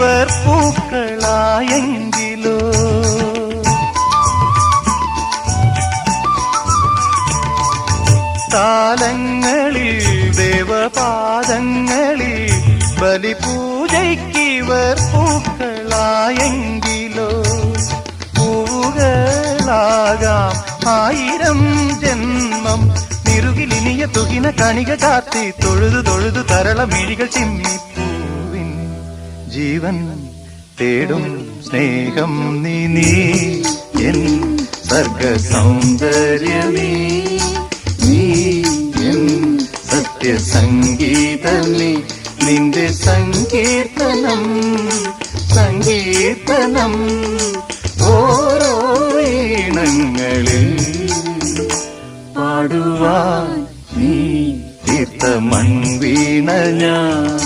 ഇവർ പൂക്കളായെങ്കിലോ കാലങ്ങളിൽ ദേവപാദങ്ങളിൽ ബലിപൂജയ്ക്കിവർ പൂക്കളായെങ്കിലോ പൂവുകളാകാം 1000 ജന്മം നിറുകിലിനിയ തുകിന കണിക ചാത്തി തൊഴുതു തൊഴുതു തരള മിഴികൾ ചിമ്മിപ്പൂവിൻ ജീവൻ തേടും സ്നേഹം നീ എൻ സർഗ സൗന്ദര്യമേ നീ എൻ സത്യസംഗീതമേ നിന്റെ സങ്കീർത്തനം സങ്കീർത്തനം ഓരോ ഈണങ്ങളിൽ പാടുവാൻ നീ തീർത്ത മൺവീണ ഞാൻ